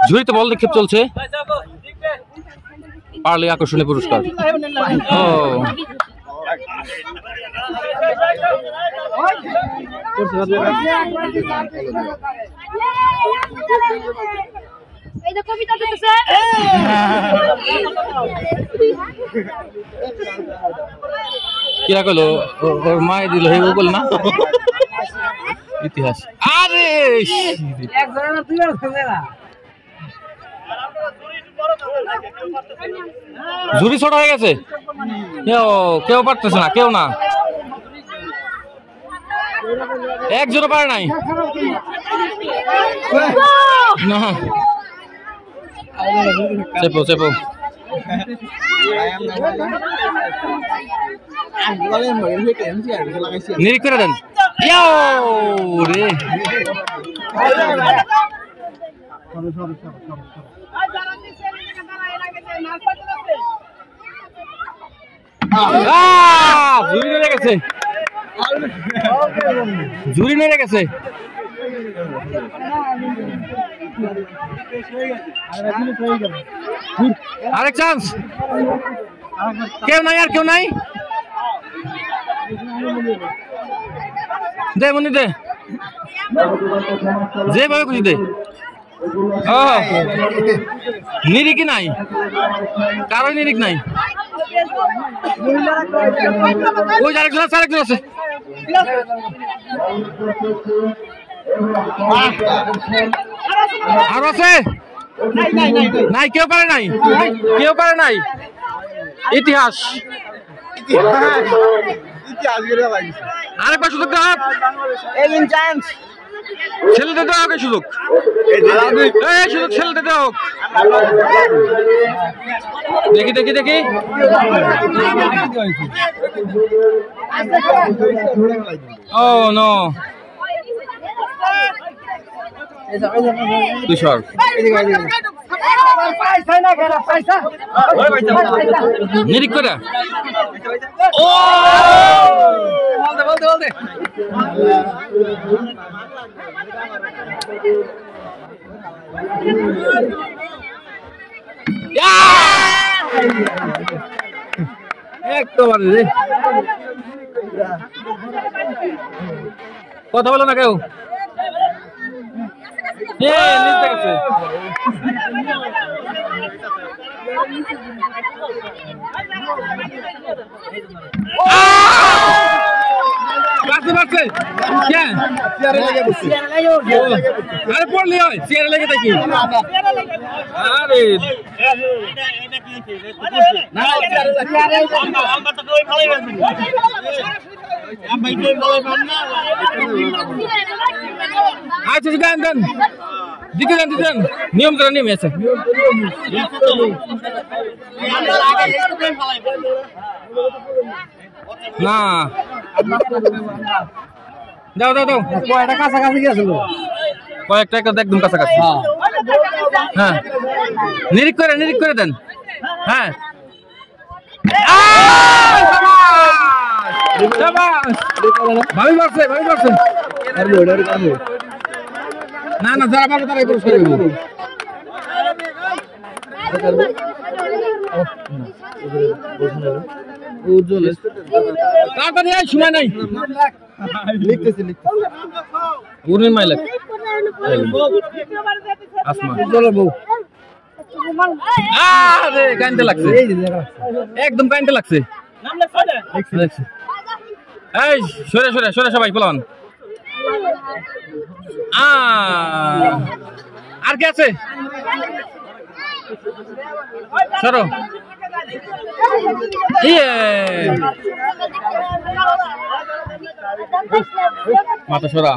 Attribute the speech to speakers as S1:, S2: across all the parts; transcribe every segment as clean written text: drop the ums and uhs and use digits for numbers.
S1: ঝুড়িতে বল নিক্ষেপ চলছে, পারলে আকর্ষণীয় পুরস্কার। ও কিরা কইলো ওর মায়ে দিল হে বল না ইতিহাস। আরে ঝুড়ি ছোট হয়ে গেছে, কেউ পারতেছে না, কেউ না, একজনও পারে নাই না। চেপো চেপো নিরিখ করে দেন রে। ঝুড়ি নেড়ে গেছে, ঝুড়ি নেড়ে গেছে। আরেক চান্স, কেউ নাই, আর কেউ নাই, দে মনি দে, যেভাবে খুশি দে। নিরিখই নাই, কারো নিরিখ নাই। ওই আরেকজন আছে, আরেকজন আছে, আরো আছে, নাই, কেউ পারে নাই, কেউ পারে নাই। ইতিহাস, আরেকবার সুযোগ দাও, ছেলেদের দেওয়া হোক সুযোগ, সুযোগ ছেলেদের দেওয়া হোক। দেখি দেখি দেখি, ও নো তুষার নিরিখ করে, ও বলতে বলতে বলতে কথা বলো না কেউ, আরে পড়লি হয় চেয়ারে লেগে থাকি। আরে আচ্ছা দেন দেন, দিতে দেন, দিতে দেন, নিয়ম করা নিয়ম আছে না। দাও দাও দাও, কয়টা কাছাকাছি গেছিল, কয়েকটা একদম কাছাকাছি। হ্যাঁ নিরিখ করে দেন। হ্যাঁ ভাবি পারছে, ভাবি পারছে, না না যারা পারবে তারাই পুরস্কার দেবো। তাড়াতাড়ি সময় নাই, লিখতেছি উর্মির মাইল আসমা বউ। আরে কাইন্তে লাগছে, একদম কাইন্তে লাগছে। এই সরে সরে সরে সবাই পোলান। আর কে আছে, সরো। মাথা সরা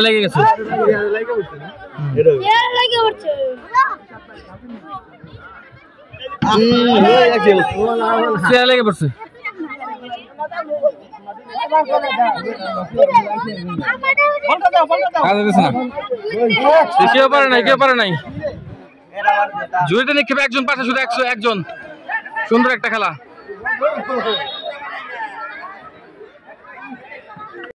S1: লেগে গেছে, লেগে পড়ছে। কাজে দিছে না কেউ পারে নাই কেউ পারে নাই জুড়িতে নিক্ষেপে একজন পাশে শুধু একজন সুন্দর একটা খেলা